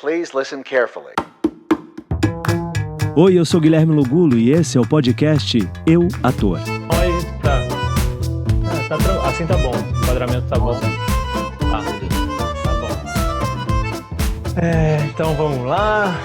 Please listen carefully. Oi, eu sou Guilherme Lugulo e esse é o podcast Eu, Ator. Oi, tá. Assim tá bom. O enquadramento tá bom. Tá bom. Então vamos lá.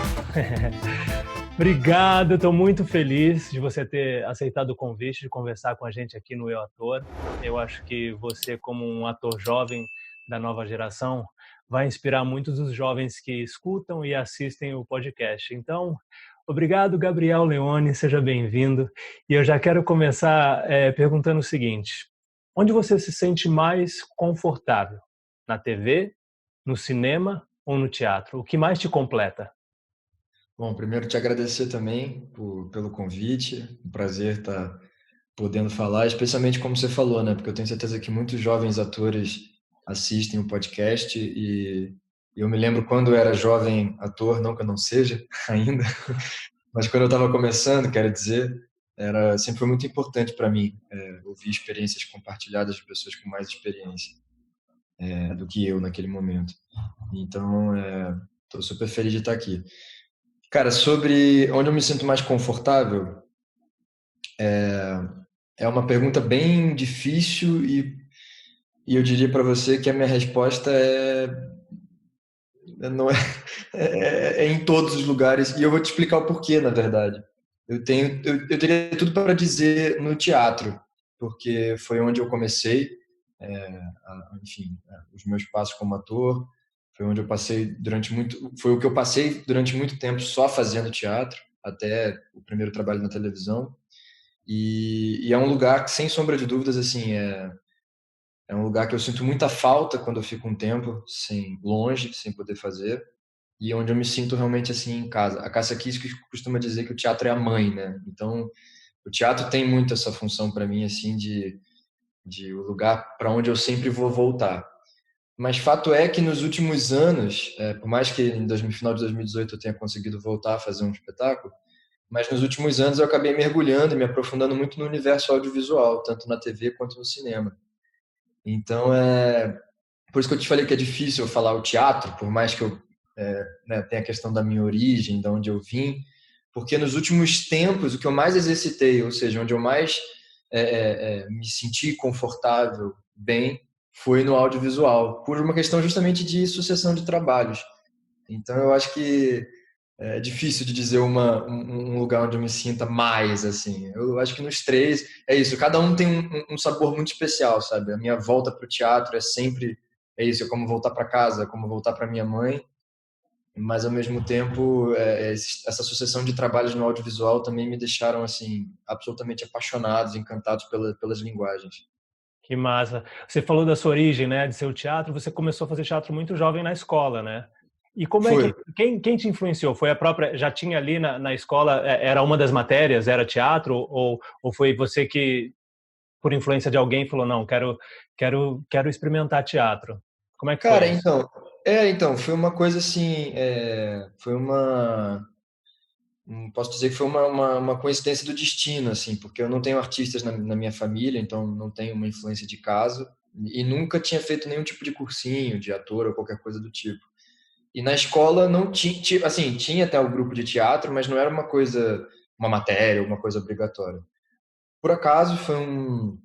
Obrigado, estou muito feliz de você ter aceitado o convite de conversar com a gente aqui no Eu, Ator. Eu acho que você, como um ator jovem da nova geração, vai inspirar muitos dos jovens que escutam e assistem o podcast. Então, obrigado, Gabriel Leone, seja bem-vindo. E eu já quero começar perguntando o seguinte: onde você se sente mais confortável? Na TV, no cinema ou no teatro? O que mais te completa? Bom, primeiro te agradecer também pelo convite. Um prazer estar podendo falar, especialmente como você falou, né? Porque eu tenho certeza que muitos jovens atores assistem o podcast e eu me lembro quando eu era jovem ator, não que eu não seja ainda, mas quando eu estava começando, quero dizer, sempre foi muito importante para mim ouvir experiências compartilhadas de pessoas com mais experiência do que eu naquele momento. Então, estou super feliz de estar aqui. Cara, sobre onde eu me sinto mais confortável, é uma pergunta bem difícil e eu diria para você que a minha resposta não é em todos os lugares, e eu vou te explicar o porquê, na verdade. Eu teria tudo para dizer no teatro, porque foi onde eu comecei, os meus passos como ator, foi onde eu passei foi o que eu passei durante muito tempo só fazendo teatro, até o primeiro trabalho na televisão, e é um lugar que, sem sombra de dúvidas, assim, é um lugar que eu sinto muita falta quando eu fico um tempo longe, sem poder fazer, e onde eu me sinto realmente assim em casa. A Cássia Kiss costuma dizer que o teatro é a mãe, né? Então, o teatro tem muito essa função para mim, assim, de o lugar para onde eu sempre vou voltar. Mas fato é que nos últimos anos, por mais que no final de 2018 eu tenha conseguido voltar a fazer um espetáculo, mas nos últimos anos eu acabei mergulhando e me aprofundando muito no universo audiovisual, tanto na TV quanto no cinema. Então, por isso que eu te falei que é difícil eu falar o teatro, por mais que eu tenha a questão da minha origem, de onde eu vim, porque nos últimos tempos o que eu mais exercitei, ou seja, onde eu mais me senti confortável, bem, foi no audiovisual, por uma questão justamente de sucessão de trabalhos. Então, eu acho que é difícil de dizer um lugar onde eu me sinta mais, assim. Eu acho que nos três é isso. Cada um tem um sabor muito especial, sabe? A minha volta para o teatro é isso. É como voltar para casa, é como voltar para minha mãe. Mas, ao mesmo tempo, essa sucessão de trabalhos no audiovisual também me deixaram, assim, absolutamente apaixonados, encantados pelas linguagens. Que massa. Você falou da sua origem, né, de ser o teatro. Você começou a fazer teatro muito jovem na escola, né? E como é que quem te influenciou? Foi a própria, já tinha ali na escola, era uma das matérias, era teatro, ou foi você que, por influência de alguém, falou, não, quero experimentar teatro? Como é que Cara, foi isso? então, foi uma coisa assim, posso dizer que foi uma coincidência do destino, assim, porque eu não tenho artistas na minha família, então não tenho uma influência de casa, e nunca tinha feito nenhum tipo de cursinho de ator ou qualquer coisa do tipo. E na escola não tinha, assim, tinha até o grupo de teatro, mas não era uma matéria, uma coisa obrigatória. Por acaso, foi um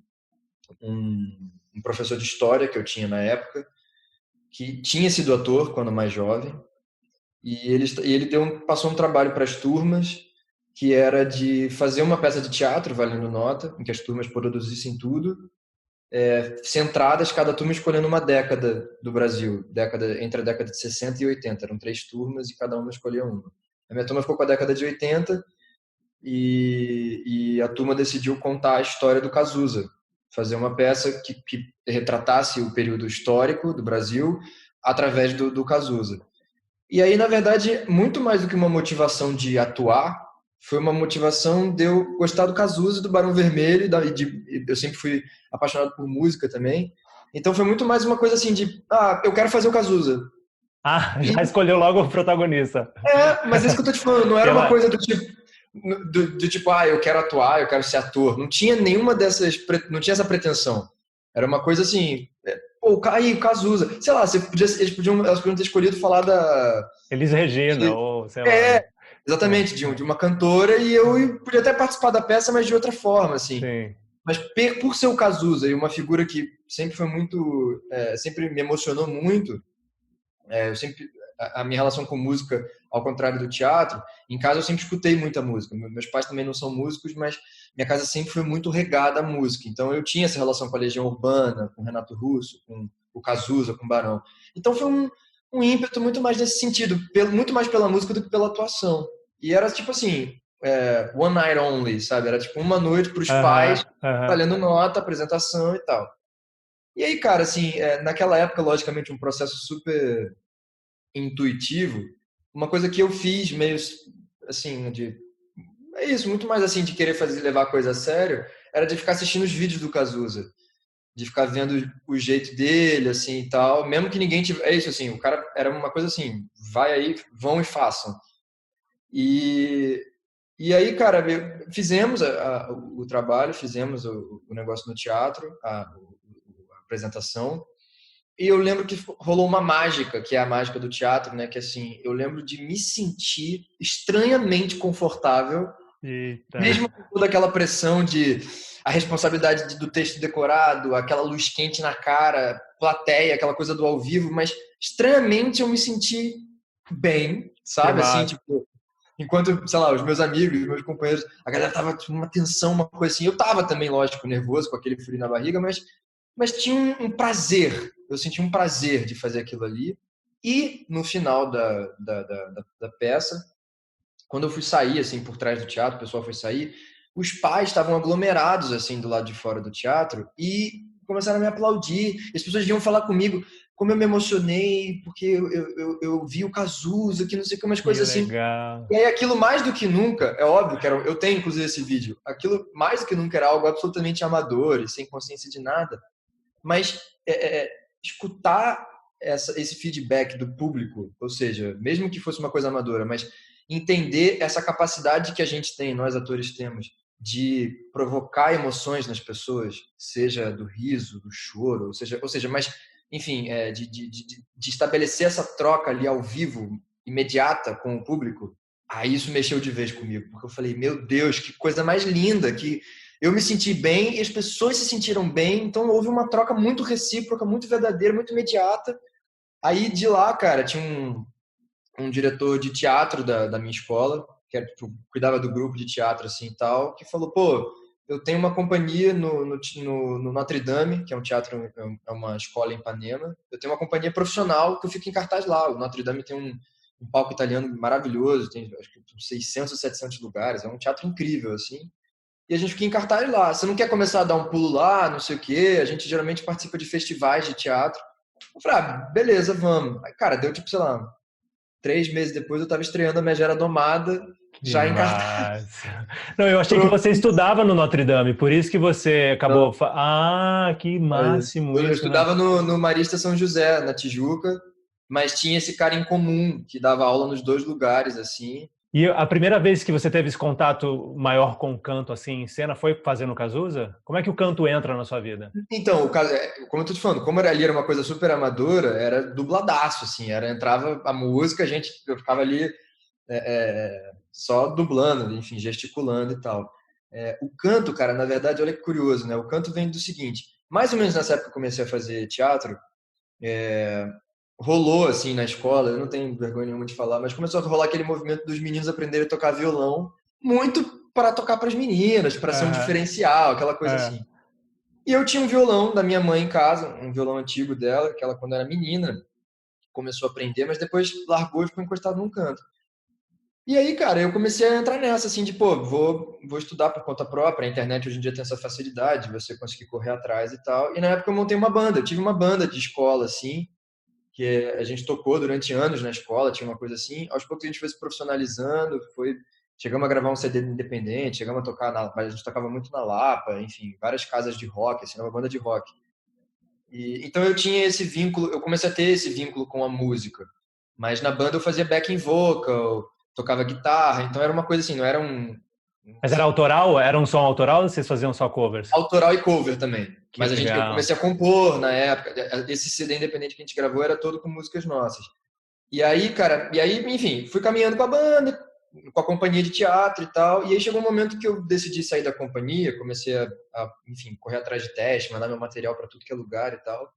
professor de história que eu tinha na época, que tinha sido ator quando mais jovem, e ele passou um trabalho para as turmas, que era de fazer uma peça de teatro, valendo nota, em que as turmas produzissem tudo, centradas, cada turma escolhendo uma década do Brasil, entre a década de 60 e 80. Eram 3 turmas e cada uma escolhia uma. A minha turma ficou com a década de 80 e a turma decidiu contar a história do Cazuza, fazer uma peça que retratasse o período histórico do Brasil através do Cazuza. E aí, na verdade, muito mais do que uma motivação de atuar, foi uma motivação de eu gostar do Cazuza, do Barão Vermelho, eu sempre fui apaixonado por música também. Então foi muito mais uma coisa assim eu quero fazer o Cazuza. Já escolheu logo o protagonista. Mas é isso que eu tô te falando, não era uma coisa do tipo, eu quero atuar, eu quero ser ator. Não tinha nenhuma não tinha essa pretensão. Era uma coisa assim, Pô, aí, o Cazuza. Sei lá, elas podiam ter escolhido falar da... Elis Regina, ou sei lá, né? É, exatamente, de uma cantora, e eu podia até participar da peça, mas de outra forma, assim. Sim. Mas por ser o Cazuza e uma figura que sempre foi muito... sempre me emocionou muito, eu sempre... A minha relação com música, ao contrário do teatro, em casa eu sempre escutei muita música. Meus pais também não são músicos, mas minha casa sempre foi muito regada à música. Então eu tinha essa relação com a Legião Urbana, com o Renato Russo, com o Cazuza, com o Barão. Então foi um ímpeto muito mais nesse sentido, muito mais pela música do que pela atuação. E era tipo assim, one night only, sabe? Era tipo uma noite para os pais, valendo nota, apresentação e tal. E aí, cara, assim, naquela época, logicamente, um processo super intuitivo, uma coisa que eu fiz meio assim, é isso, muito mais assim de querer levar a coisa a sério, era de ficar assistindo os vídeos do Cazuza, de ficar vendo o jeito dele, assim, e tal, mesmo que ninguém tivesse... É isso, assim, o cara era uma coisa assim, vai aí, vão e façam. E aí, cara, fizemos o trabalho, fizemos o negócio no teatro, a apresentação, e eu lembro que rolou uma mágica, que é a mágica do teatro, né? Que assim, eu lembro de me sentir estranhamente confortável, mesmo com toda aquela pressão de a responsabilidade do texto decorado, aquela luz quente na cara, plateia, aquela coisa do ao vivo, mas estranhamente eu me senti bem, sabe? Assim, tipo, enquanto, sei lá, os meus amigos, os meus companheiros, a galera tava com uma tensão, uma coisa assim. Eu tava também, lógico, nervoso, com aquele frio na barriga, mas tinha um prazer. Eu senti um prazer de fazer aquilo ali. E no final da peça, quando eu fui sair, assim, por trás do teatro, o pessoal foi sair, os pais estavam aglomerados, assim, do lado de fora do teatro e começaram a me aplaudir. E as pessoas vinham falar comigo como eu me emocionei, porque eu vi o Cazuza, que não sei o que, umas coisas assim. Legal. E aí aquilo mais do que nunca, é óbvio que eu tenho inclusive esse vídeo, aquilo mais do que nunca era algo absolutamente amador e sem consciência de nada. Mas escutar esse feedback do público, ou seja, mesmo que fosse uma coisa amadora, mas entender essa capacidade que a gente tem, nós atores temos, de provocar emoções nas pessoas, seja do riso, do choro, ou seja, mas, enfim, de estabelecer essa troca ali ao vivo, imediata com o público, aí isso mexeu de vez comigo, porque eu falei, meu Deus, que coisa mais linda, que eu me senti bem e as pessoas se sentiram bem, então houve uma troca muito recíproca, muito verdadeira, muito imediata. Aí de lá, cara, tinha um diretor de teatro da minha escola, que era, tipo, cuidava do grupo de teatro assim e tal, que falou, pô, eu tenho uma companhia no Notre Dame, que é um teatro, é uma escola em Ipanema, eu tenho uma companhia profissional que eu fico em cartaz lá. O Notre Dame tem um palco italiano maravilhoso, tem acho que 600 ou 700 lugares, é um teatro incrível, assim. E a gente fica em cartaz lá. Você não quer começar a dar um pulo lá, não sei o quê? A gente geralmente participa de festivais de teatro. Eu falei, beleza, vamos. Aí, cara, deu tipo, sei lá, 3 meses depois eu tava estreando a Megera Domada, já em cartaz. Não, eu achei que você estudava no Notre Dame, por isso que você acabou... que máximo eu isso, estudava no Marista São José, na Tijuca, mas tinha esse cara em comum, que dava aula nos 2 lugares, assim. E a primeira vez que você teve esse contato maior com o canto, assim, em cena, foi fazendo Cazuza? Como é que o canto entra na sua vida? Então, como eu tô te falando, como ali era uma coisa super amadora, era dubladaço, assim, entrava a música, eu ficava ali só dublando, enfim, gesticulando e tal. O canto, cara, na verdade, olha que curioso, né? O canto vem do seguinte, mais ou menos nessa época que eu comecei a fazer teatro, rolou, assim, na escola, eu não tenho vergonha nenhuma de falar, mas começou a rolar aquele movimento dos meninos aprenderem a tocar violão, muito para tocar para as meninas, para ser um diferencial, aquela coisa assim. E eu tinha um violão da minha mãe em casa, um violão antigo dela, que ela, quando era menina, começou a aprender, mas depois largou e ficou encostado num canto. E aí, cara, eu comecei a entrar nessa, assim, de, pô, vou estudar por conta própria. A internet hoje em dia tem essa facilidade de você conseguir correr atrás e tal. E na época eu montei uma banda, eu tive uma banda de escola, assim, que a gente tocou durante anos na escola, tinha uma coisa assim. Aos poucos a gente foi se profissionalizando, chegamos a gravar um CD independente, chegamos a tocar, a gente tocava muito na Lapa, enfim, várias casas de rock, assim, uma banda de rock. Então eu tinha esse vínculo, eu comecei a ter esse vínculo com a música. Mas na banda eu fazia backing vocal, tocava guitarra, então era uma coisa assim, não era Mas era autoral? Era um som autoral ou vocês faziam só covers? Autoral e cover também. Mas eu legal. comecei a compor na época. Esse CD independente que a gente gravou era todo com músicas nossas. E aí, cara, enfim, fui caminhando com a banda, com a companhia de teatro e tal. E aí chegou um momento que eu decidi sair da companhia, comecei enfim, correr atrás de teste, mandar meu material para tudo que é lugar e tal.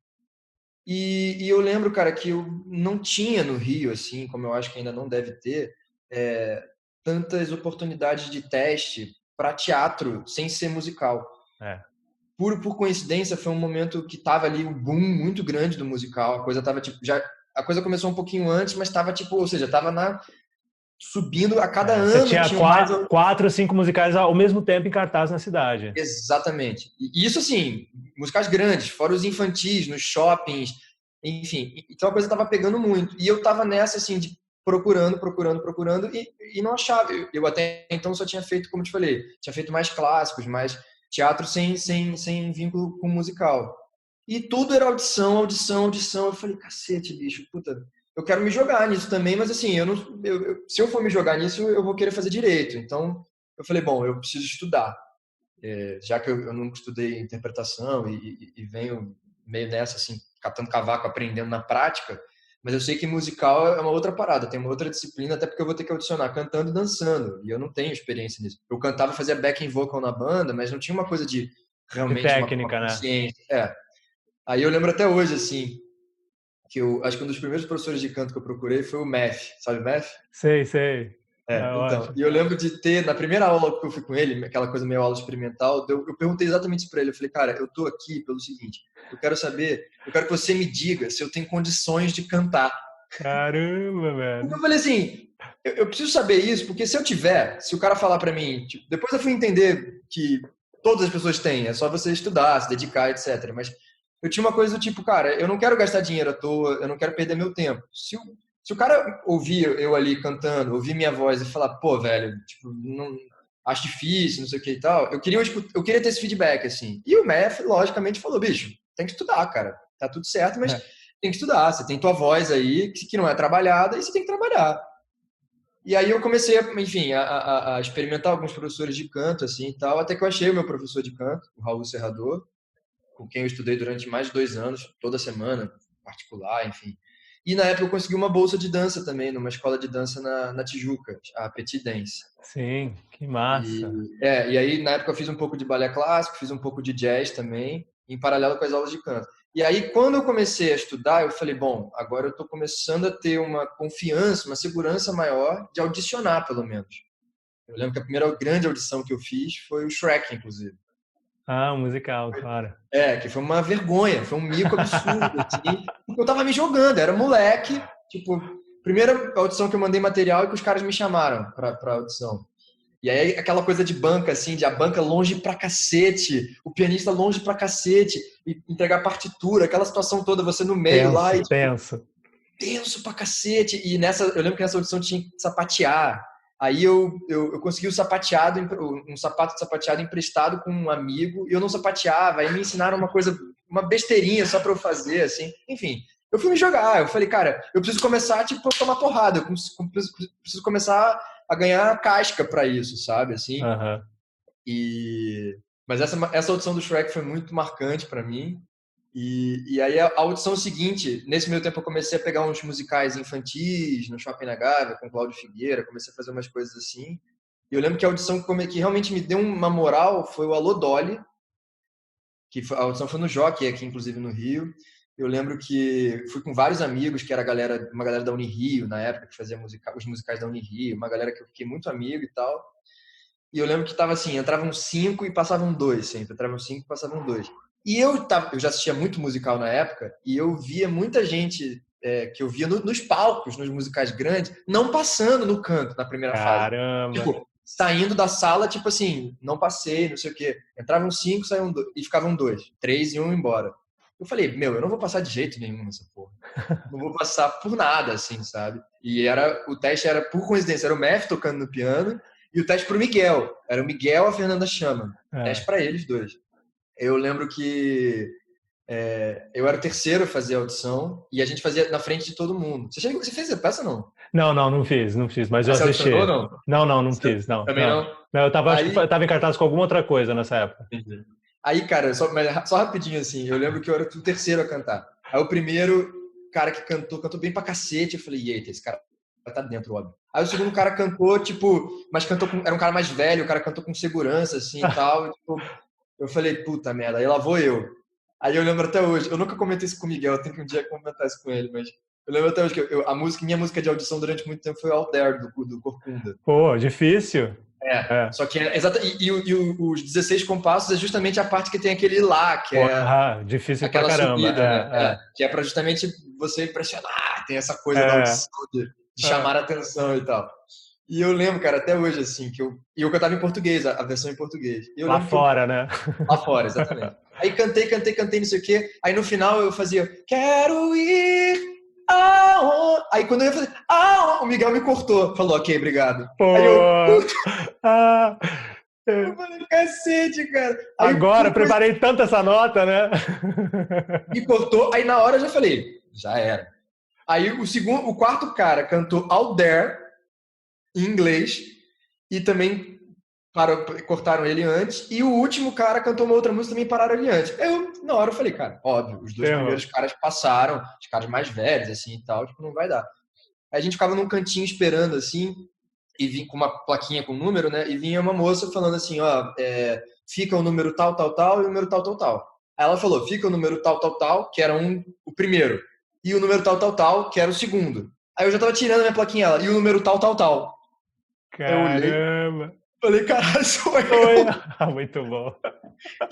E eu lembro, cara, que eu não tinha no Rio, assim, como eu acho que ainda não deve ter, tantas oportunidades de teste para teatro sem ser musical. Por coincidência, foi um momento que tava ali o boom muito grande do musical. A coisa tava tipo, a coisa começou um pouquinho antes, mas tava tipo, ou seja, tava subindo a cada ano. Você tinha quatro ou 5 musicais ao mesmo tempo em cartaz na cidade. Exatamente. E isso, assim, musicais grandes, fora os infantis, nos shoppings, enfim. Então a coisa tava pegando muito. E eu tava nessa, assim, de procurando e não achava. Eu até então só tinha feito, como eu te falei, tinha feito mais clássicos, mais teatro sem vínculo com musical. E tudo era audição. Eu falei, cacete, bicho, puta, eu quero me jogar nisso também, mas assim, se eu for me jogar nisso, eu vou querer fazer direito. Então, eu falei, bom, eu preciso estudar. Já que eu nunca estudei interpretação e venho meio nessa, assim, catando cavaco, aprendendo na prática, mas eu sei que musical é uma outra parada, tem uma outra disciplina, até porque eu vou ter que audicionar cantando e dançando, e eu não tenho experiência nisso. Eu cantava, fazia backing vocal na banda, mas não tinha uma coisa de realmente técnica, uma consciência. Aí eu lembro até hoje, assim, que acho que um dos primeiros professores de canto que eu procurei foi o Mef, sabe o Mef? Sei. Então, e eu lembro de ter, na primeira aula que eu fui com ele, aquela coisa meio aula experimental, eu perguntei exatamente isso pra ele, eu falei, cara, eu tô aqui pelo seguinte, eu quero que você me diga se eu tenho condições de cantar. Caramba, velho. Eu falei assim, eu preciso saber isso, porque se o cara falar pra mim, tipo, depois eu fui entender que todas as pessoas têm, é só você estudar, se dedicar, etc. Mas eu tinha uma coisa do tipo, cara, eu não quero gastar dinheiro à toa, eu não quero perder meu tempo. Se o cara ouvir eu ali cantando, ouvir minha voz e falar, pô, velho, tipo, não, acho difícil, não sei o que e tal, eu queria ter esse feedback, assim. E o Mef, logicamente, falou, bicho, tem que estudar, cara. Tá tudo certo, mas tem que estudar. Você tem tua voz aí, que não é trabalhada, e você tem que trabalhar. E aí eu comecei, enfim, a experimentar alguns professores de canto, assim, e tal, até que eu achei o meu professor de canto, o Raul Serrador, com quem eu estudei durante mais de 2 anos, toda semana, particular, enfim. E na época eu consegui uma bolsa de dança também, numa escola de dança na Tijuca, a Petit Dance. Sim, que massa. E aí na época eu fiz um pouco de balé clássico, fiz um pouco de jazz também, em paralelo com as aulas de canto. E aí quando eu comecei a estudar, eu falei, bom, agora eu estou começando a ter uma confiança, uma segurança maior de audicionar, pelo menos. Eu lembro que a primeira grande audição que eu fiz foi o Shrek, inclusive. Um musical, claro. Que foi uma vergonha, foi um mico absurdo, assim, porque eu tava me jogando, era moleque, tipo, primeira audição que eu mandei material e que os caras me chamaram pra audição. E aí aquela coisa de banca, assim, de a banca longe pra cacete, o pianista longe pra cacete, e entregar partitura, aquela situação toda, você no meio lá e... Tenso pra cacete. E eu lembro que nessa audição tinha que sapatear. Aí eu consegui um sapato de sapateado emprestado com um amigo, e eu não sapateava, aí me ensinaram uma besteirinha só pra eu fazer, assim. Enfim, eu fui me jogar, eu falei, cara, eu preciso começar, tipo, a tomar porrada, eu preciso começar a ganhar casca pra isso, sabe, assim. Mas essa audição do Shrek foi muito marcante pra mim. E aí a audição seguinte, nesse meio tempo eu comecei a pegar uns musicais infantis no Shopping na Gávea, com Cláudio Figueira, comecei a fazer umas coisas assim. E eu lembro que a audição que realmente me deu uma moral foi o Alô Dolly, a audição foi no Jockey, aqui inclusive no Rio. Eu lembro que fui com vários amigos, que era uma galera da Unirio, na época, que fazia os musicais da Unirio, uma galera que eu fiquei muito amigo e tal. E eu lembro que tava assim, entravam 5 e passavam 2 sempre, entravam 5 e passavam 2. E eu já assistia muito musical na época, e eu via muita gente que eu via nos palcos, nos musicais grandes, não passando no canto na primeira fase. Tipo, saindo da sala, tipo assim, não passei, não sei o quê. Entravam 5, saíam 2, e ficavam 2, 3 e 1 embora. Eu falei, eu não vou passar de jeito nenhum nessa porra. Não vou passar por nada, assim, sabe? E o teste era, por coincidência, era o Mef tocando no piano, e o teste pro Miguel. Era o Miguel e a Fernanda Chama. Teste pra eles dois. Eu lembro que Eu era o terceiro a fazer a audição e a gente fazia na frente de todo mundo. Você fez a peça, não? Não fiz, mas eu Você assisti. audicionou, não? Não fiz, não. Também não? Não, acho que Aí, eu tava em cartaz com alguma outra coisa nessa época. aí, cara, só rapidinho assim, eu lembro que eu era o terceiro a cantar. Aí o primeiro cara que cantou bem pra cacete, eu falei, eita, esse cara tá dentro, óbvio. Aí o segundo cara cantou, tipo, mas era um cara mais velho, o cara cantou com segurança, assim, e tal, e, tipo, eu falei, puta merda, aí lá vou eu. Aí eu lembro até hoje, eu nunca comentei isso com o Miguel, eu tenho que um dia comentar isso com ele, mas eu lembro até hoje que minha música de audição durante muito tempo foi Out There, do Corcunda. Pô, difícil. Só que os 16 compassos é justamente a parte que tem aquele lá, que difícil aquela pra caramba. subida, né? Que é pra justamente você impressionar, tem essa coisa da audição de chamar a atenção e tal. E eu lembro, cara, até hoje, assim, que eu cantava em português, a versão em português. Lá fora, né? Lá fora, exatamente. Aí cantei, não sei o quê. Aí no final eu fazia, quero ir aonde... Aí quando eu ia fazer, o Miguel me cortou. Falou, ok, obrigado. Pô. Aí eu falei, cacete, cara. Aí, agora, preparei tanto essa nota, né? Me cortou, aí na hora eu já falei, já era. Aí o quarto cara cantou Out There, em inglês, e também cortaram ele antes, e o último cara cantou uma outra música, também pararam ele antes. Na hora eu falei, cara, óbvio, os dois primeiros caras passaram, os caras mais velhos, assim, e tal, tipo, não vai dar. Aí a gente ficava num cantinho esperando, assim, e vinha com uma plaquinha com número, né, e vinha uma moça falando assim, fica o número tal, tal, tal, e o número tal, tal, tal. Aí ela falou, fica o número tal, tal, tal, que era o primeiro, e o número tal, tal, tal, que era o segundo. Aí eu já tava tirando a minha plaquinha, e o número tal, tal, tal. Caramba! Falei, caralho, sou eu. Muito bom.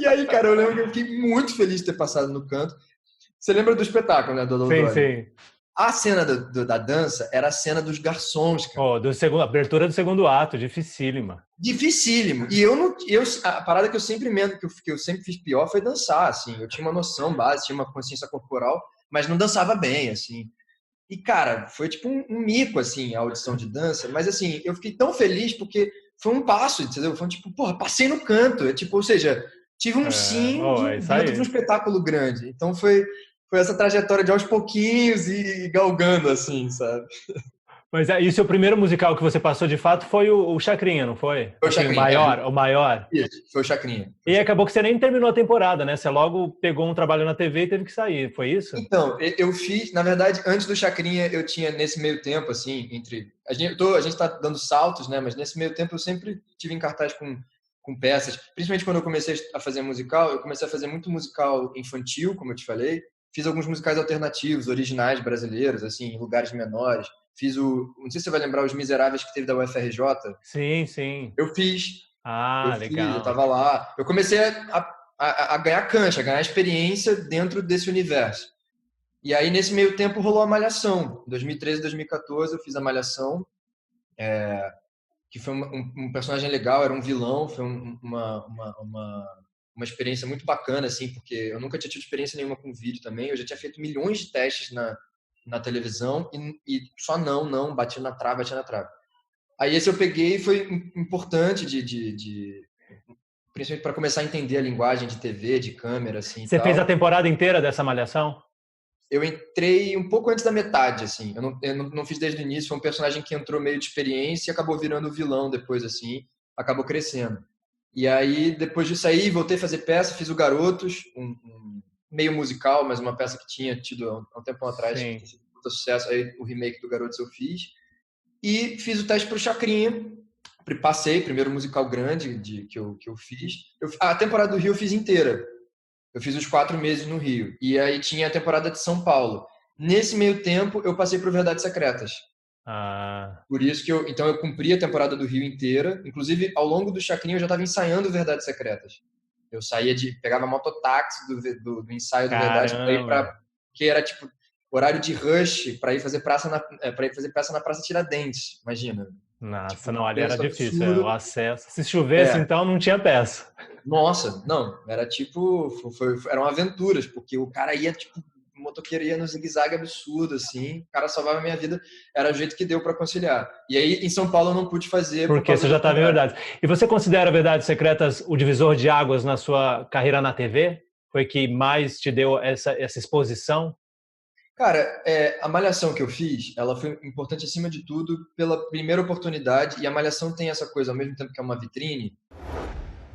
E aí, cara, eu lembro que eu fiquei muito feliz de ter passado no canto. Você lembra do espetáculo, né, do Sim. A cena da dança era a cena dos garçons, cara. Abertura do segundo ato, dificílima. Dificílimo. E a parada que eu sempre que eu sempre fiz pior foi dançar, assim. Eu tinha uma noção base, tinha uma consciência corporal, mas não dançava bem, assim. E, cara, foi tipo um mico, assim, a audição de dança. Mas, assim, eu fiquei tão feliz porque foi um passo, entendeu? Foi tipo, porra, passei no canto. Ou seja, tive um dentro de um espetáculo grande. Então, foi essa trajetória de aos pouquinhos e galgando, assim, sabe? Mas e o seu primeiro musical que você passou, de fato, foi o Chacrinha, não foi? Foi o Chacrinha. O maior. Isso, foi o Chacrinha. E acabou que você nem terminou a temporada, né? Você logo pegou um trabalho na TV e teve que sair, foi isso? Então, eu fiz, na verdade, antes do Chacrinha, eu tinha nesse meio tempo, assim, a gente tá dando saltos, né? Mas nesse meio tempo eu sempre tive em cartaz com peças. Principalmente quando eu comecei a fazer musical, eu comecei a fazer muito musical infantil, como eu te falei. Fiz alguns musicais alternativos, originais brasileiros, assim, em lugares menores. Fiz não sei se você vai lembrar, Os Miseráveis que teve da UFRJ. Sim. Eu fiz. Legal. Eu tava lá. Eu comecei a ganhar cancha, a ganhar experiência dentro desse universo. E aí, nesse meio tempo, rolou a Malhação. Em 2013, 2014, eu fiz a Malhação, que foi um personagem legal, era um vilão, foi uma experiência muito bacana, assim, porque eu nunca tinha tido experiência nenhuma com vídeo também. Eu já tinha feito milhões de testes na televisão e só não, bati na trave. Aí esse eu peguei e foi importante principalmente para começar a entender a linguagem de TV, de câmera, assim. Você fez a temporada inteira dessa Malhação? Eu entrei um pouco antes da metade, assim. Eu não fiz desde o início. Foi um personagem que entrou meio de experiência e acabou virando vilão depois, assim. Acabou crescendo. E aí, depois disso aí, voltei a fazer peça. Fiz o Garotos, um meio musical, mas uma peça que tinha tido há um tempo atrás. Sim. Que tinha sido muito sucesso. Aí o remake do Garotos eu fiz. E fiz o teste para o Chacrinha. Passei, primeiro musical grande que eu fiz. A temporada do Rio eu fiz inteira. Eu fiz os 4 meses no Rio. E aí tinha a temporada de São Paulo. Nesse meio tempo, eu passei por Verdades Secretas. Por isso que então eu cumpri a temporada do Rio inteira. Inclusive, ao longo do Chacrinha, eu já estava ensaiando Verdades Secretas. Eu pegava mototáxi do ensaio do Verdades para ir que era tipo horário de rush para ir fazer peça na Praça Tiradentes, imagina. Nossa, tipo, não, ali era difícil, o acesso. Se chovesse, então, não tinha peça. Nossa, não, era tipo, eram aventuras, porque o cara ia, tipo, o motoqueiro ia no zigue-zague absurdo, assim, o cara salvava a minha vida, era o jeito que deu para conciliar. E aí, em São Paulo, eu não pude fazer. Porque você já estava em Verdades. E você considera Verdades Secretas o divisor de águas na sua carreira na TV? foi que mais te deu essa exposição? Cara, a Malhação que eu fiz, ela foi importante acima de tudo pela primeira oportunidade, e a Malhação tem essa coisa, ao mesmo tempo que é uma vitrine,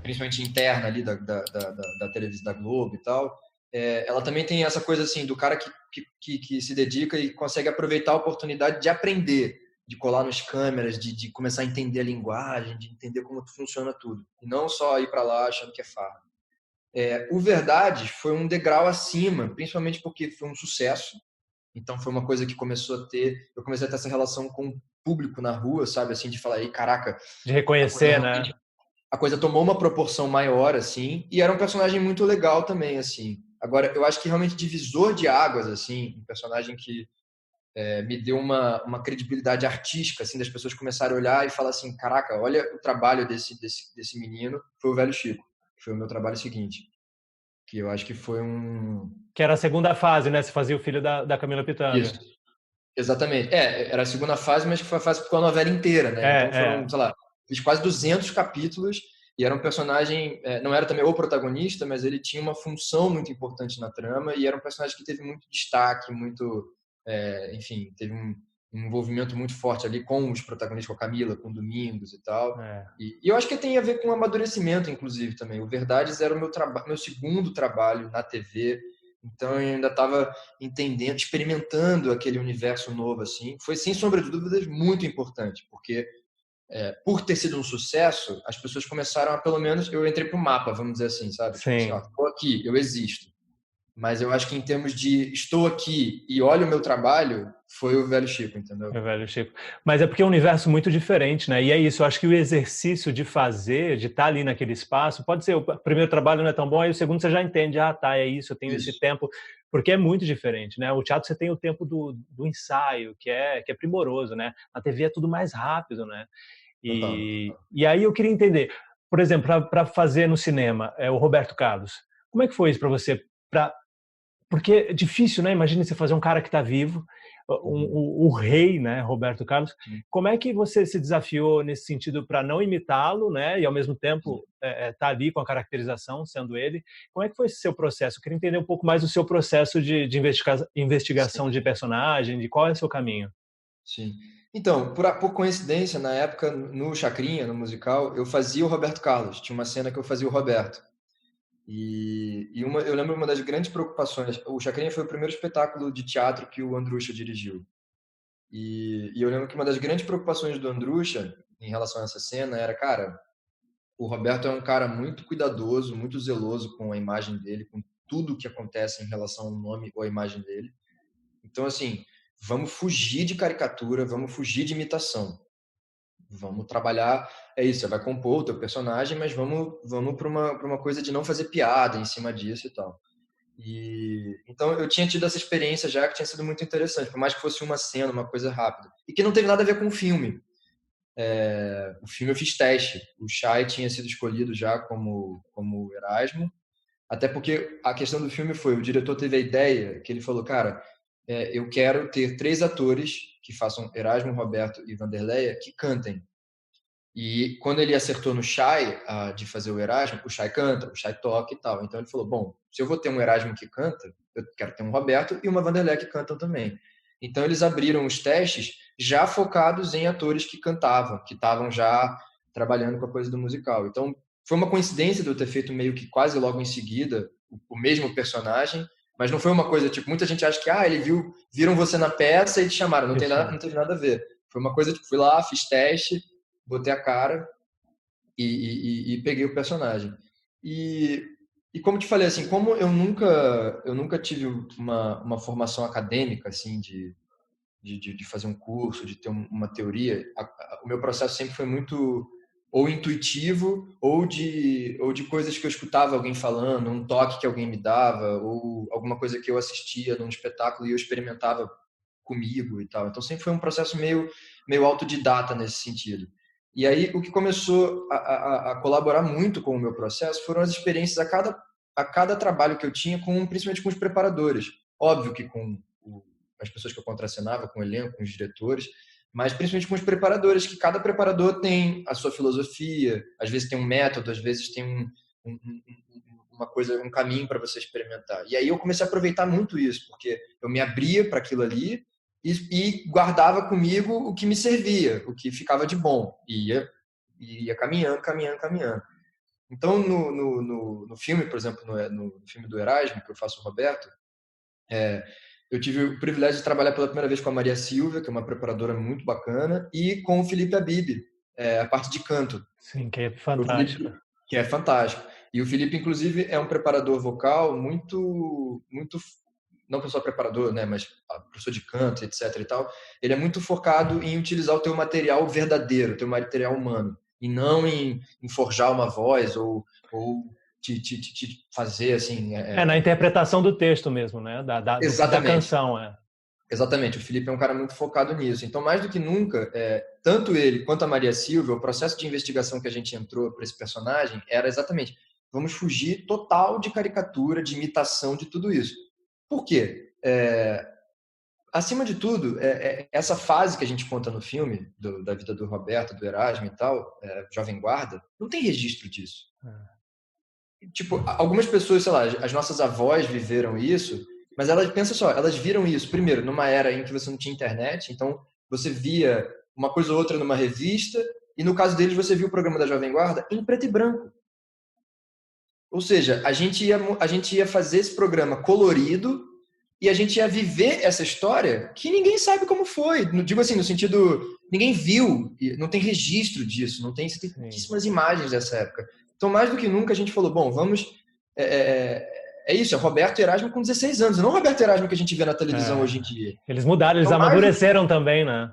principalmente interna ali da televisão da Globo e tal, ela também tem essa coisa assim, do cara que se dedica e consegue aproveitar a oportunidade de aprender, de colar nas câmeras, de começar a entender a linguagem, de entender como funciona tudo, e não só ir para lá achando que é farra. O Verdade foi um degrau acima, principalmente porque foi um sucesso. Então foi uma coisa que eu comecei a ter essa relação com o público na rua, sabe, assim, de falar, ei, caraca, De reconhecer, né? a coisa tomou uma proporção maior, assim, e era um personagem muito legal também, assim. Agora, eu acho que realmente divisor de águas, assim, um personagem que me deu uma credibilidade artística, assim, das pessoas começarem a olhar e falar assim, caraca, olha o trabalho desse menino, foi o Velho Chico, que foi o meu trabalho seguinte, que eu acho que foi um... Que era a segunda fase, né? Você fazia o filho da Camila Pitanga. Isso, exatamente. Era a segunda fase, mas que foi a fase com a novela inteira, né? Então foram, sei lá, fiz quase 200 capítulos e era um personagem, não era também o protagonista, mas ele tinha uma função muito importante na trama e era um personagem que teve muito destaque, muito, enfim, teve um envolvimento muito forte ali com os protagonistas, com a Camila, com o Domingos e tal. E eu acho que tem a ver com amadurecimento, inclusive, também. O Verdades era o meu segundo trabalho na TV, então eu ainda estava entendendo, experimentando aquele universo novo, assim. Foi, sem sombra de dúvidas, muito importante, porque por ter sido um sucesso, as pessoas começaram a, pelo menos, eu entrei pro mapa, vamos dizer assim, sabe? Sim. Tipo assim, estou aqui, eu existo. Mas eu acho que em termos de estou aqui e olha o meu trabalho, foi o Velho Chico, entendeu? O Velho Chico. Mas é porque é um universo muito diferente, né? E é isso, eu acho que o exercício de fazer, de estar ali naquele espaço, pode ser o primeiro trabalho não é tão bom, aí o segundo você já entende, tá, é isso, eu tenho esse tempo, porque é muito diferente, né? O teatro você tem o tempo do ensaio, que é primoroso, né? Na TV é tudo mais rápido, né? E aí eu queria entender, por exemplo, para fazer no cinema, o Roberto Carlos, como é que foi isso para você? Porque é difícil, né? Imagina você fazer um cara que está vivo, o rei, né, Roberto Carlos. Como é que você se desafiou nesse sentido para não imitá-lo, né, e ao mesmo tempo tá ali com a caracterização, sendo ele? Como é que foi esse seu processo? Eu queria entender um pouco mais do seu processo de investigação de personagem, de qual é o seu caminho. Sim. Então, por coincidência, na época, no Chacrinha, no musical, eu fazia o Roberto Carlos. Tinha uma cena que eu fazia o Roberto. Eu lembro uma das grandes preocupações. O Chacrinha foi o primeiro espetáculo de teatro que o Andrucha dirigiu. E eu lembro que uma das grandes preocupações do Andrucha em relação a essa cena era, cara, o Roberto é um cara muito cuidadoso, muito zeloso com a imagem dele, com tudo que acontece em relação ao nome ou à imagem dele. Então, assim, vamos fugir de caricatura, vamos fugir de imitação. Vamos trabalhar, é isso, você vai compor o teu personagem, mas vamos para uma coisa de não fazer piada em cima disso e tal. Então eu tinha tido essa experiência já que tinha sido muito interessante, por mais que fosse uma cena, uma coisa rápida. E que não teve nada a ver com o filme. O filme eu fiz teste. O Chay tinha sido escolhido já como Erasmo, até porque a questão do filme foi, o diretor teve a ideia que ele falou, cara, eu quero ter 3 atores que façam Erasmo, Roberto e Vanderleia que cantem. E quando ele acertou no Chay de fazer o Erasmo, o Chay canta, o Chay toca e tal. Então ele falou, bom, se eu vou ter um Erasmo que canta, eu quero ter um Roberto e uma Vanderleia que cantam também. Então eles abriram os testes já focados em atores que cantavam, que estavam já trabalhando com a coisa do musical. Então foi uma coincidência de eu ter feito meio que quase logo em seguida o mesmo personagem, mas não foi uma coisa, tipo, muita gente acha que, viram você na peça e te chamaram. Não teve nada a ver. Foi uma coisa, tipo, fui lá, fiz teste, botei a cara e peguei o personagem. E como te falei, assim, como eu nunca tive uma formação acadêmica, assim, de fazer um curso, de ter uma teoria, o meu processo sempre foi muito ou intuitivo ou de coisas que eu escutava alguém falando, um toque que alguém me dava, ou alguma coisa que eu assistia num espetáculo e eu experimentava comigo e tal. Então sempre foi um processo meio autodidata nesse sentido. E aí o que começou a colaborar muito com o meu processo foram as experiências a cada trabalho que eu tinha, principalmente com os preparadores. Óbvio que com as pessoas que eu contracenava, com o elenco, com os diretores, mas principalmente com os preparadores, que cada preparador tem a sua filosofia, às vezes tem um método, às vezes tem uma coisa, um caminho para você experimentar. E aí eu comecei a aproveitar muito isso, porque eu me abria para aquilo ali e guardava comigo o que me servia, o que ficava de bom. E ia caminhando, caminhando, caminhando. Então, no filme, por exemplo, no filme do Erasmo, que eu faço o Roberto, eu tive o privilégio de trabalhar pela primeira vez com a Maria Silvia, que é uma preparadora muito bacana, e com o Felipe Abib, a parte de canto. Sim, que é fantástico. Que é fantástico. E o Felipe, inclusive, é um preparador vocal muito, muito, não só preparador, né, mas professor de canto, etc. e tal. Ele é muito focado em utilizar o teu material verdadeiro, o teu material humano, e não em forjar uma voz ou te fazer assim. Na interpretação do texto mesmo, né? Da canção. Exatamente, o Felipe é um cara muito focado nisso. Então, mais do que nunca, tanto ele quanto a Maria Silvia, o processo de investigação que a gente entrou para esse personagem era exatamente, vamos fugir total de caricatura, de imitação, de tudo isso. Por quê? Acima de tudo, essa fase que a gente conta no filme, da vida do Roberto, do Erasmo e tal, Jovem Guarda, não tem registro disso. Tipo, algumas pessoas, sei lá, as nossas avós viveram isso, mas pensa só, elas viram isso, primeiro, numa era em que você não tinha internet, então você via uma coisa ou outra numa revista, e no caso deles você viu o programa da Jovem Guarda em preto e branco. Ou seja, a gente ia fazer esse programa colorido e a gente ia viver essa história que ninguém sabe como foi. Digo assim, no sentido, ninguém viu, não tem registro disso, você tem pouquíssimas imagens dessa época. Então, mais do que nunca, a gente falou, bom, vamos... É isso, é Roberto Erasmo com 16 anos, não o Roberto Erasmo que a gente vê na televisão hoje em dia. Eles mudaram, eles amadureceram também, né?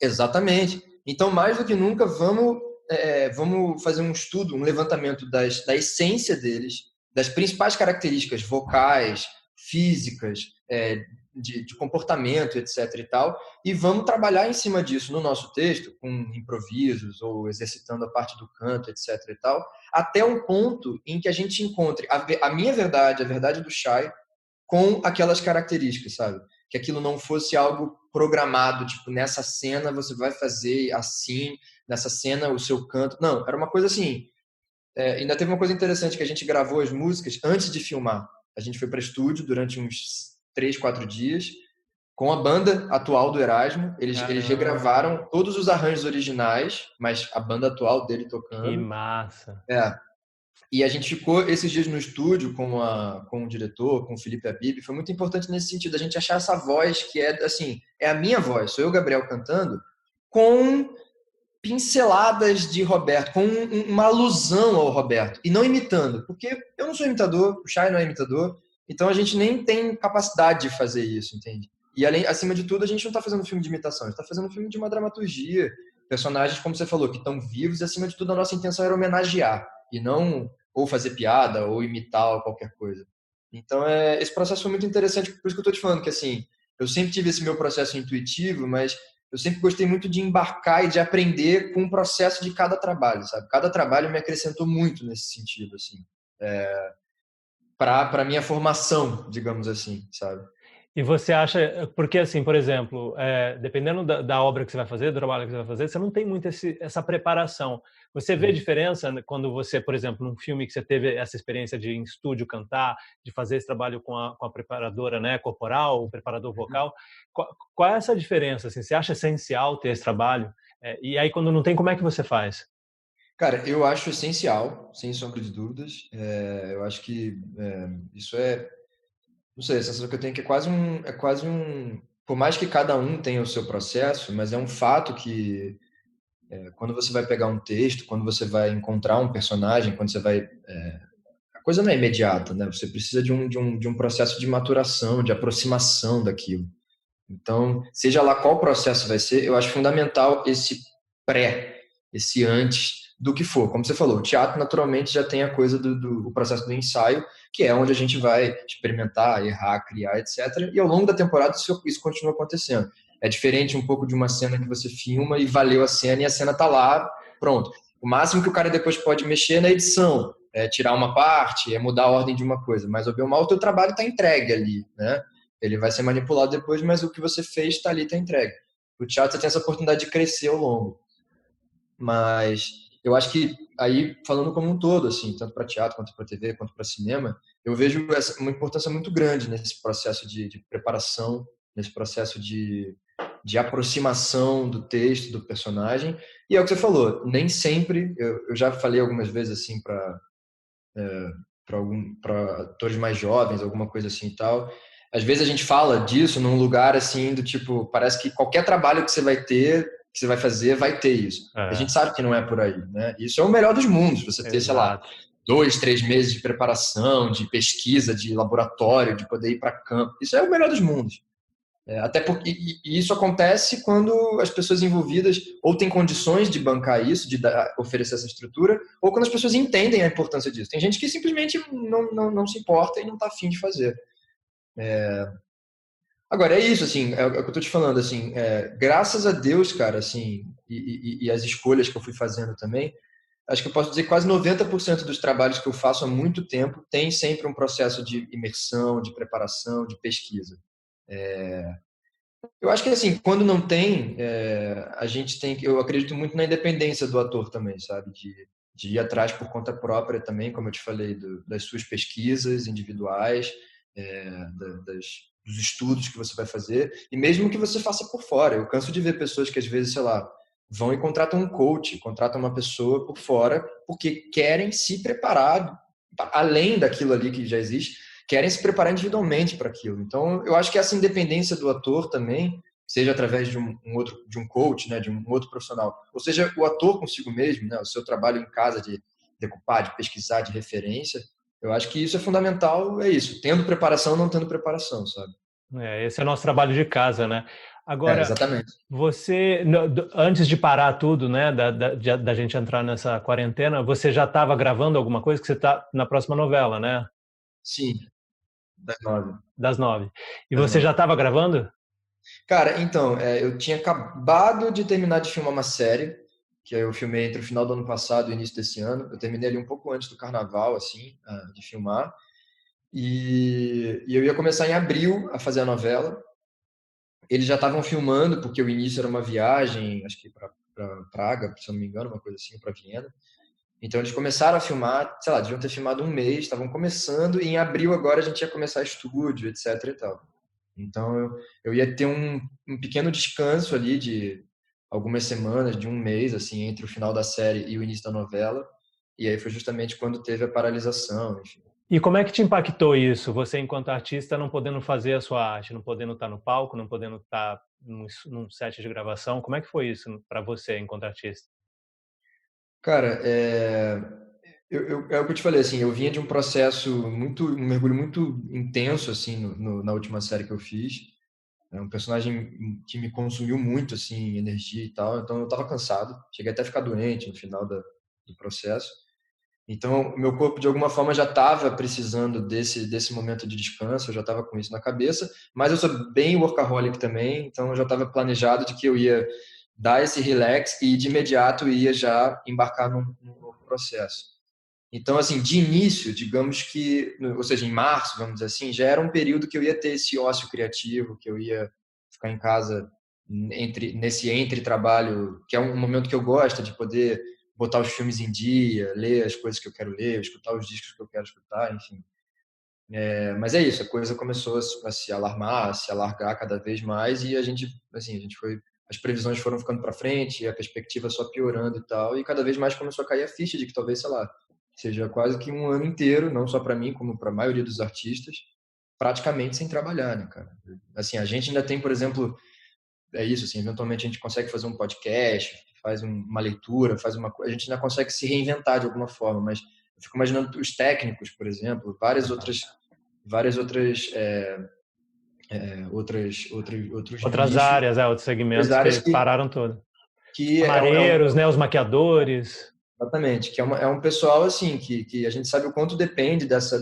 Exatamente. Então, mais do que nunca, vamos fazer um estudo, um levantamento da essência deles, das principais características vocais, físicas, de comportamento, etc. e tal, e vamos trabalhar em cima disso no nosso texto, com improvisos ou exercitando a parte do canto, etc. e tal, até um ponto em que a gente encontre a minha verdade, a verdade do Chay, com aquelas características, sabe? Que aquilo não fosse algo programado, tipo, nessa cena você vai fazer assim, nessa cena o seu canto. Não, era uma coisa assim. Ainda teve uma coisa interessante, que a gente gravou as músicas antes de filmar. A gente foi para estúdio durante uns 3, 4 dias, com a banda atual do Erasmo. Eles regravaram todos os arranjos originais, mas a banda atual dele tocando. Que massa! E a gente ficou esses dias no estúdio com o diretor, com o Felipe Abib. Foi muito importante nesse sentido, a gente achar essa voz que assim, é a minha voz, sou eu, Gabriel, cantando, com pinceladas de Roberto, com uma alusão ao Roberto, e não imitando, porque eu não sou imitador, o Chay não é imitador, então a gente nem tem capacidade de fazer isso, entende? E acima de tudo, a gente não está fazendo um filme de imitação, a gente está fazendo um filme de uma dramaturgia, personagens, como você falou, que estão vivos, e acima de tudo a nossa intenção era homenagear, e não ou fazer piada, ou imitar, ou qualquer coisa. Então, esse processo foi muito interessante, por isso que eu estou te falando que, assim, eu sempre tive esse meu processo intuitivo, mas eu sempre gostei muito de embarcar e de aprender com o processo de cada trabalho, sabe? Cada trabalho me acrescentou muito nesse sentido, assim, para a minha formação, digamos assim, sabe? E você acha, porque assim, por exemplo, dependendo da obra que você vai fazer, do trabalho que você vai fazer, você não tem muito essa preparação. Você vê diferença quando você, por exemplo, num filme que você teve essa experiência de em estúdio cantar, de fazer esse trabalho com a preparadora, né, corporal, o preparador vocal. Qual é essa diferença? Assim, você acha essencial ter esse trabalho? E aí, quando não tem, como é que você faz? Cara, eu acho essencial, sem sombra de dúvidas. Eu acho que isso não sei, a sensação que eu tenho é que é quase um... Por mais que cada um tenha o seu processo, mas é um fato que quando você vai pegar um texto, quando você vai encontrar um personagem, quando você vai... a coisa não é imediata, né? Você precisa de um processo de maturação, de aproximação daquilo. Então, seja lá qual processo vai ser, eu acho fundamental esse esse antes do que for. Como você falou, o teatro naturalmente já tem a coisa do processo do ensaio, que é onde a gente vai experimentar, errar, criar, etc. E ao longo da temporada isso continua acontecendo. É diferente um pouco de uma cena que você filma e valeu a cena e a cena tá lá, pronto. O máximo que o cara depois pode mexer é na edição, tirar uma parte, mudar a ordem de uma coisa. Mas, ou mal, o teu trabalho está entregue ali, né? Ele vai ser manipulado depois, mas o que você fez está ali, está entregue. O teatro você tem essa oportunidade de crescer ao longo. Mas eu acho que aí falando como um todo, assim, tanto para teatro, quanto para TV, quanto para cinema, eu vejo uma importância muito grande nesse processo de preparação, nesse processo de aproximação do texto, do personagem. E é o que você falou, nem sempre, eu já falei algumas vezes assim para atores mais jovens, alguma coisa assim e tal. Às vezes a gente fala disso num lugar assim do tipo, parece que qualquer trabalho que você vai ter, que você vai fazer, vai ter isso. A gente sabe que não é por aí, né? Isso é o melhor dos mundos, você ter, sei lá, 2, 3 meses de preparação, de pesquisa, de laboratório, de poder ir para campo. Isso é o melhor dos mundos. Até porque e isso acontece quando as pessoas envolvidas ou têm condições de bancar isso, de oferecer essa estrutura, ou quando as pessoas entendem a importância disso. Tem gente que simplesmente não se importa e não está afim de fazer. Agora, é isso, assim, é o que eu estou te falando, assim, graças a Deus, cara, assim, e as escolhas que eu fui fazendo também, acho que eu posso dizer que quase 90% dos trabalhos que eu faço há muito tempo tem sempre um processo de imersão, de preparação, de pesquisa. Eu acho que assim, quando não tem, a gente tem que. Eu acredito muito na independência do ator também, sabe? De ir atrás por conta própria também, como eu te falei, das suas pesquisas individuais, dos estudos que você vai fazer, e mesmo que você faça por fora. Eu canso de ver pessoas que às vezes, sei lá, vão e contratam um coach, contratam uma pessoa por fora, porque querem se preparar além daquilo ali que já existe, querem se preparar individualmente para aquilo. Então, eu acho que essa independência do ator também, seja através de um coach, né, de um outro profissional, ou seja, o ator consigo mesmo, né, o seu trabalho em casa de decupar, de pesquisar, de referência, eu acho que isso é fundamental, é isso, tendo preparação, não tendo preparação, sabe? Esse é o nosso trabalho de casa, né? Agora, exatamente. você, antes de parar tudo, né, da gente entrar nessa quarentena, você já estava gravando alguma coisa que você está na próxima novela, né? Sim, das 9. Das 9. E Das você 9. já estava gravando? Cara, então, eu tinha acabado de terminar de filmar uma série, que eu filmei entre o final do ano passado e o início desse ano. Eu terminei ali um pouco antes do carnaval, assim, de filmar. E eu ia começar em abril a fazer a novela. Eles já estavam filmando, porque o início era uma viagem, acho que para Praga, se eu não me engano, uma coisa assim, para Viena. Então eles começaram a filmar, sei lá, deviam ter filmado um mês, estavam começando, e em abril agora a gente ia começar estúdio, etc e tal. Então eu ia ter um pequeno descanso ali de algumas semanas, de um mês, assim, entre o final da série e o início da novela. E aí foi justamente quando teve a paralisação, enfim. E como é que te impactou isso? Você, enquanto artista, não podendo fazer a sua arte, não podendo estar no palco, não podendo estar num set de gravação. Como é que foi isso para você, enquanto artista? Cara, é o que eu te falei, assim, eu vinha de um processo um mergulho muito intenso, assim, na última série que eu fiz. É um personagem que me consumiu muito, assim, energia e tal. Então eu estava cansado, cheguei até a ficar doente no final do processo. Então o meu corpo de alguma forma já estava precisando desse momento de descanso, eu já estava com isso na cabeça. Mas eu sou bem workaholic também, então eu já estava planejado de que eu ia dar esse relax e de imediato ia já embarcar num novo processo. Então, assim, de início, digamos que, ou seja, em março, vamos dizer assim, já era um período que eu ia ter esse ócio criativo, que eu ia ficar em casa nesse entre-trabalho, que é um momento que eu gosto de poder botar os filmes em dia, ler as coisas que eu quero ler, escutar os discos que eu quero escutar, enfim. Mas é isso, a coisa começou a se alarmar, a se alargar cada vez mais e a gente foi, as previsões foram ficando para frente, a perspectiva só piorando e tal, e cada vez mais começou a cair a ficha de que talvez, sei lá, seja quase que um ano inteiro, não só para mim, como para a maioria dos artistas, praticamente sem trabalhar, né, cara? Assim, a gente ainda tem, por exemplo, é isso, assim, eventualmente a gente consegue fazer um podcast, faz uma leitura, a gente ainda consegue se reinventar de alguma forma, mas eu fico imaginando os técnicos, por exemplo, outras nichos, áreas, outros segmentos áreas que pararam tudo. que Camareiros, né, os maquiadores. Exatamente, que é um pessoal assim que a gente sabe o quanto depende dessa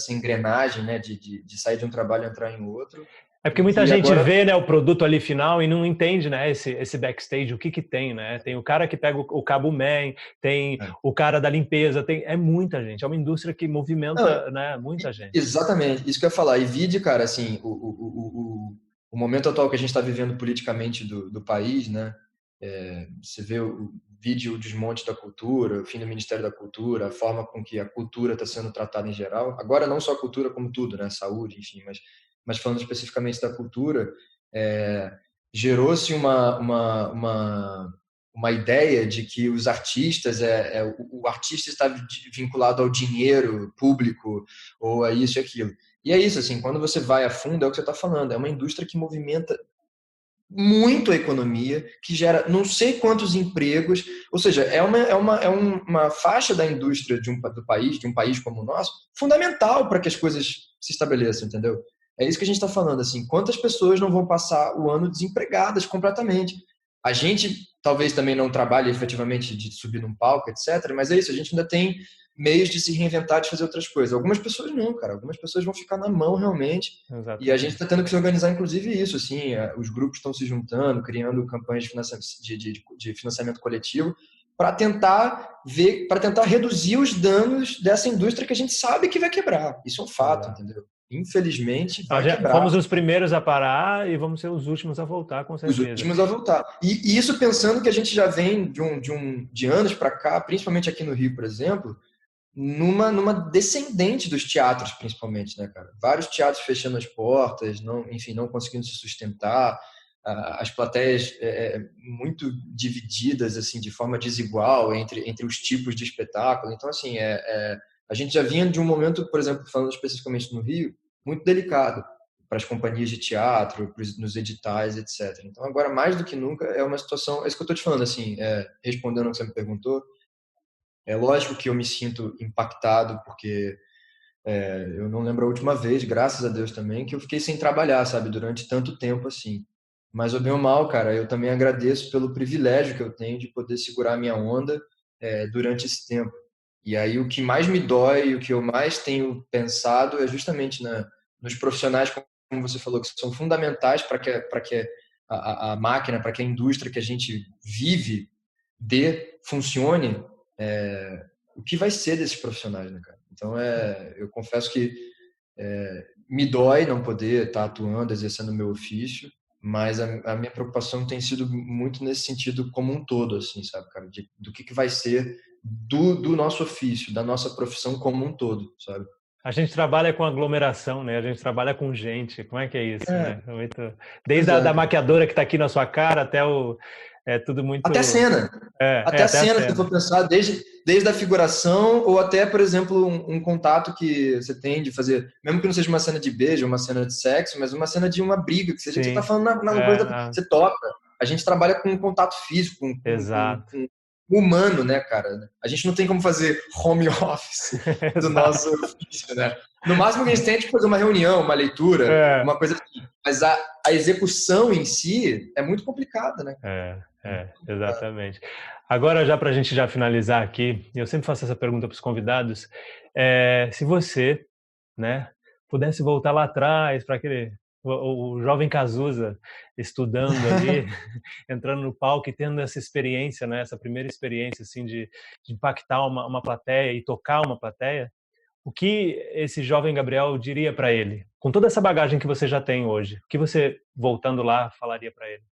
engrenagem, né, de sair de um trabalho e entrar em outro. É porque muita gente vê, né, o produto ali final e não entende, né, esse backstage, o que tem, né? Tem o cara que pega o cabo man, tem o cara da limpeza, é muita gente, é uma indústria que movimenta, né, muita gente. Exatamente, isso que eu ia falar. E vide, cara, assim, o momento atual que a gente está vivendo politicamente do país, né? Você vê o vídeo o desmonte da cultura, o fim do Ministério da Cultura, a forma com que a cultura está sendo tratada em geral. Agora, não só a cultura, como tudo, né? Saúde, enfim, mas falando especificamente da cultura, gerou-se uma ideia de que os artistas, o artista está vinculado ao dinheiro público, ou a isso e aquilo. E é isso, assim, quando você vai a fundo, é o que você está falando, é uma indústria que movimenta muito a economia, que gera não sei quantos empregos, ou seja, é uma faixa da indústria do país, de um país como o nosso, fundamental para que as coisas se estabeleçam, entendeu? É isso que a gente está falando, assim, quantas pessoas não vão passar o ano desempregadas completamente? A gente talvez também não trabalhe efetivamente de subir num palco, etc., mas é isso, a gente ainda tem meios de se reinventar, de fazer outras coisas. Algumas pessoas não, cara. Algumas pessoas vão ficar na mão realmente. Exatamente. E a gente está tendo que se organizar, inclusive, isso. Assim, os grupos estão se juntando, criando campanhas de financiamento coletivo para tentar reduzir os danos dessa indústria que a gente sabe que vai quebrar. Isso é um fato, entendeu? Infelizmente, vai quebrar. Fomos os primeiros a parar e vamos ser os últimos a voltar, com certeza. Os últimos a voltar. E isso pensando que a gente já vem de anos para cá, principalmente aqui no Rio, por exemplo, numa descendente dos teatros, principalmente, né, cara? Vários teatros fechando as portas, não conseguindo se sustentar, as plateias muito divididas, assim, de forma desigual entre os tipos de espetáculo. Então, assim, a gente já vinha de um momento, por exemplo, falando especificamente no Rio, muito delicado para as companhias de teatro, nos editais, etc. Então, agora, mais do que nunca, é uma situação... É isso que eu estou te falando, assim, respondendo ao que você me perguntou. É lógico que eu me sinto impactado, porque eu não lembro a última vez, graças a Deus também, que eu fiquei sem trabalhar, sabe, durante tanto tempo assim. Mas, ou bem ou mal, cara, eu também agradeço pelo privilégio que eu tenho de poder segurar a minha onda durante esse tempo. E aí o que mais me dói, o que eu mais tenho pensado é justamente nos profissionais, como você falou, que são fundamentais para que a máquina, para que a indústria que a gente vive funcione. O que vai ser desses profissionais, né, cara? Então, eu confesso que me dói não poder estar atuando, exercendo o meu ofício, mas a minha preocupação tem sido muito nesse sentido como um todo, assim, sabe, cara? Do que vai ser do nosso ofício, da nossa profissão como um todo, sabe? A gente trabalha com aglomeração, né? A gente trabalha com gente. Como é que é isso, né? Desde a maquiadora que está aqui na sua cara até tudo muito... Até a cena. Até a cena, se eu for pensar, desde a figuração ou até, por exemplo, um contato que você tem de fazer, mesmo que não seja uma cena de beijo, uma cena de sexo, mas uma cena de uma briga, que a gente está falando na coisa, você toca. A gente trabalha com contato físico, com humano, né, cara? A gente não tem como fazer home office do nosso ofício, né? No máximo que a gente tem é de fazer uma reunião, uma leitura, uma coisa assim. Mas a execução em si é muito complicada, né? Exatamente. Agora, já para a gente já finalizar aqui, eu sempre faço essa pergunta para os convidados, se você, né, pudesse voltar lá atrás para o jovem Cazuza estudando ali, entrando no palco e tendo essa experiência, né, essa primeira experiência assim de impactar uma plateia e tocar uma plateia, o que esse jovem Gabriel diria para ele? Com toda essa bagagem que você já tem hoje, o que você, voltando lá, falaria para ele?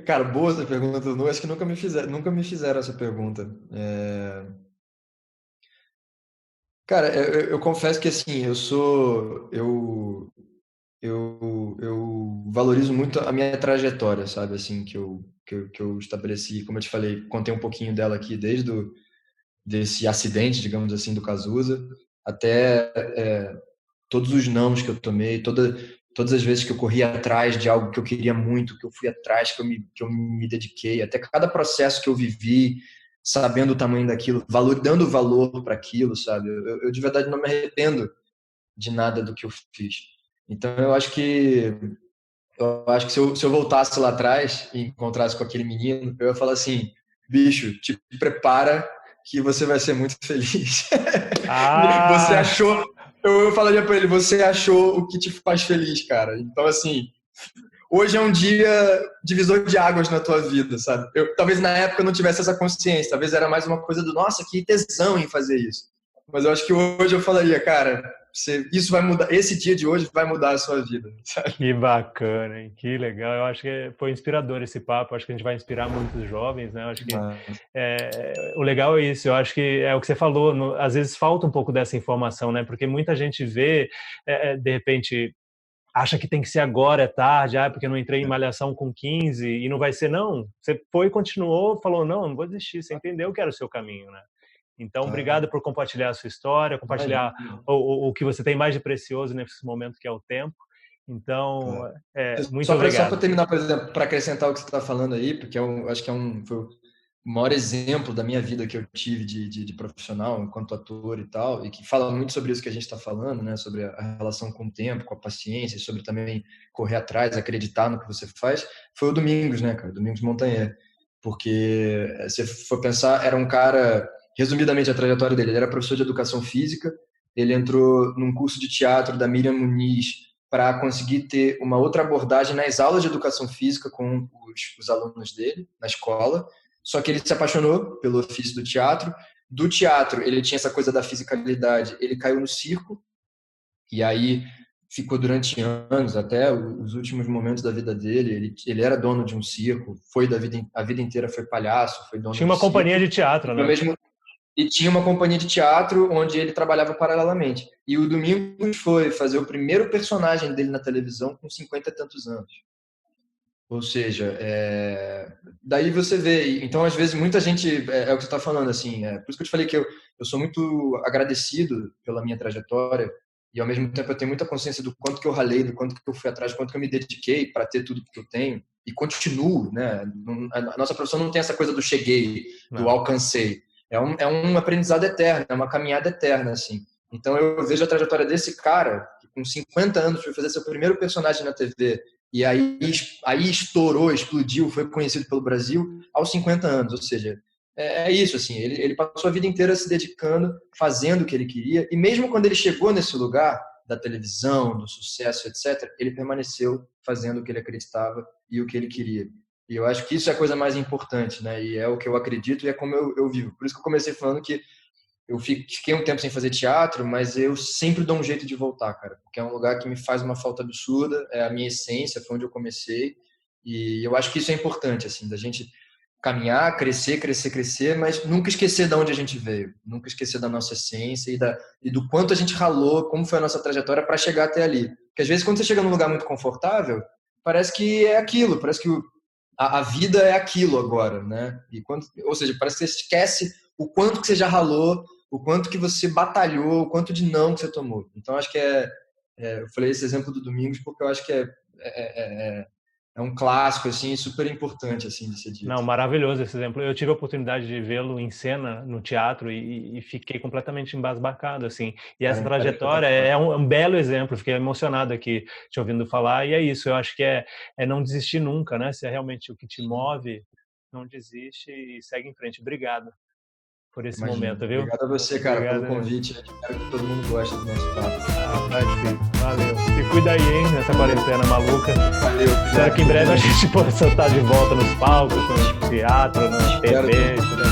Cara, boa essa pergunta. Eu acho que nunca me fizeram essa pergunta. Cara, eu confesso que assim, eu valorizo muito a minha trajetória, sabe, assim, que eu estabeleci, como eu te falei, contei um pouquinho dela aqui, desse acidente, digamos assim, do Cazuza, até todos os nãos que eu tomei, todas as vezes que eu corri atrás de algo que eu queria muito, que eu fui atrás, que eu me dediquei, até cada processo que eu vivi, sabendo o tamanho daquilo, dando valor para aquilo, sabe? Eu de verdade não me arrependo de nada do que eu fiz. Então eu acho que se eu voltasse lá atrás e encontrasse com aquele menino, eu ia falar assim: bicho, te prepara que você vai ser muito feliz. Você achou... Eu falaria para ele: você achou o que te faz feliz, cara. Então, assim, hoje é um dia divisor de águas na tua vida, sabe? Talvez na época eu não tivesse essa consciência, talvez era mais uma coisa do, nossa, que tesão em fazer isso. Mas eu acho que hoje eu falaria: cara, isso vai mudar, esse dia de hoje vai mudar a sua vida, sabe? Que bacana, hein? Que legal. Eu acho que foi inspirador esse papo. Eu acho que a gente vai inspirar muitos jovens, né? Eu acho que o legal é isso. Eu acho que é o que você falou. Às vezes falta um pouco dessa informação, né? Porque muita gente vê, de repente, acha que tem que ser agora, é tarde, porque não entrei em malhação com 15 e não vai ser, não. Você foi e continuou, falou, não vou desistir. Você entendeu que era o seu caminho, né? Então, obrigado por compartilhar a sua história, compartilhar o que você tem mais de precioso nesse momento, que é o tempo. Então, muito obrigado. Só para terminar, por exemplo, para acrescentar o que você está falando aí, porque acho que foi o maior exemplo da minha vida que eu tive de profissional, enquanto ator e tal, e que fala muito sobre isso que a gente está falando, né? Sobre a relação com o tempo, com a paciência, sobre também correr atrás, acreditar no que você faz, foi o Domingos, né, cara? Domingos Montanher. Porque, se for pensar, era um cara... Resumidamente, a trajetória dele, ele era professor de educação física, ele entrou num curso de teatro da Miriam Muniz para conseguir ter uma outra abordagem nas aulas de educação física com os alunos dele, na escola, só que ele se apaixonou pelo ofício do teatro. Do teatro, ele tinha essa coisa da fisicalidade, ele caiu no circo, e aí ficou durante anos, até os últimos momentos da vida dele, ele era dono de um circo, a vida inteira foi palhaço, foi dono de um circo. Tinha uma companhia de teatro, né? E tinha uma companhia de teatro onde ele trabalhava paralelamente. E o Domingos foi fazer o primeiro personagem dele na televisão com 50 e tantos anos. Ou seja, daí você vê... Então, às vezes, muita gente... É o que você está falando, assim. Por isso que eu te falei que eu sou muito agradecido pela minha trajetória e, ao mesmo tempo, eu tenho muita consciência do quanto que eu ralei, do quanto que eu fui atrás, do quanto que eu me dediquei para ter tudo que eu tenho. E continuo, né? A nossa profissão não tem essa coisa do cheguei, do alcancei. É um aprendizado eterno, é uma caminhada eterna, assim. Então, eu vejo a trajetória desse cara, que com 50 anos foi fazer seu primeiro personagem na TV, e aí estourou, explodiu, foi conhecido pelo Brasil aos 50 anos. Ou seja, é isso, assim. Ele passou a vida inteira se dedicando, fazendo o que ele queria, e mesmo quando ele chegou nesse lugar da televisão, do sucesso, etc., ele permaneceu fazendo o que ele acreditava e o que ele queria. E eu acho que isso é a coisa mais importante, né? E é o que eu acredito e é como eu vivo. Por isso que eu comecei falando que eu fiquei um tempo sem fazer teatro, mas eu sempre dou um jeito de voltar, cara. Porque é um lugar que me faz uma falta absurda, é a minha essência, foi onde eu comecei. E eu acho que isso é importante, assim, da gente caminhar, crescer, mas nunca esquecer de onde a gente veio. Nunca esquecer da nossa essência e do quanto a gente ralou, como foi a nossa trajetória para chegar até ali. Porque às vezes quando você chega num lugar muito confortável, parece que é aquilo, parece que a vida é aquilo agora, né? Ou seja, parece que você esquece o quanto que você já ralou, o quanto que você batalhou, o quanto de não que você tomou. Então, acho que eu falei esse exemplo do Domingos porque eu acho que é um clássico, assim, super importante, assim, de ser dito. Não, maravilhoso esse exemplo. Eu tive a oportunidade de vê-lo em cena no teatro e fiquei completamente embasbacado, assim. E essa trajetória é um belo exemplo. Fiquei emocionado aqui te ouvindo falar. E é isso, eu acho que é não desistir nunca, né? Se é realmente o que te move, não desiste e segue em frente. Obrigado por esse momento, viu? Obrigado a você, cara, pelo convite. Espero que todo mundo goste do nosso papo. Vai sim. Valeu. Se cuida aí, hein, nessa quarentena maluca. Valeu. Espero que em breve a gente possa estar de volta nos palcos, no teatro, na TV.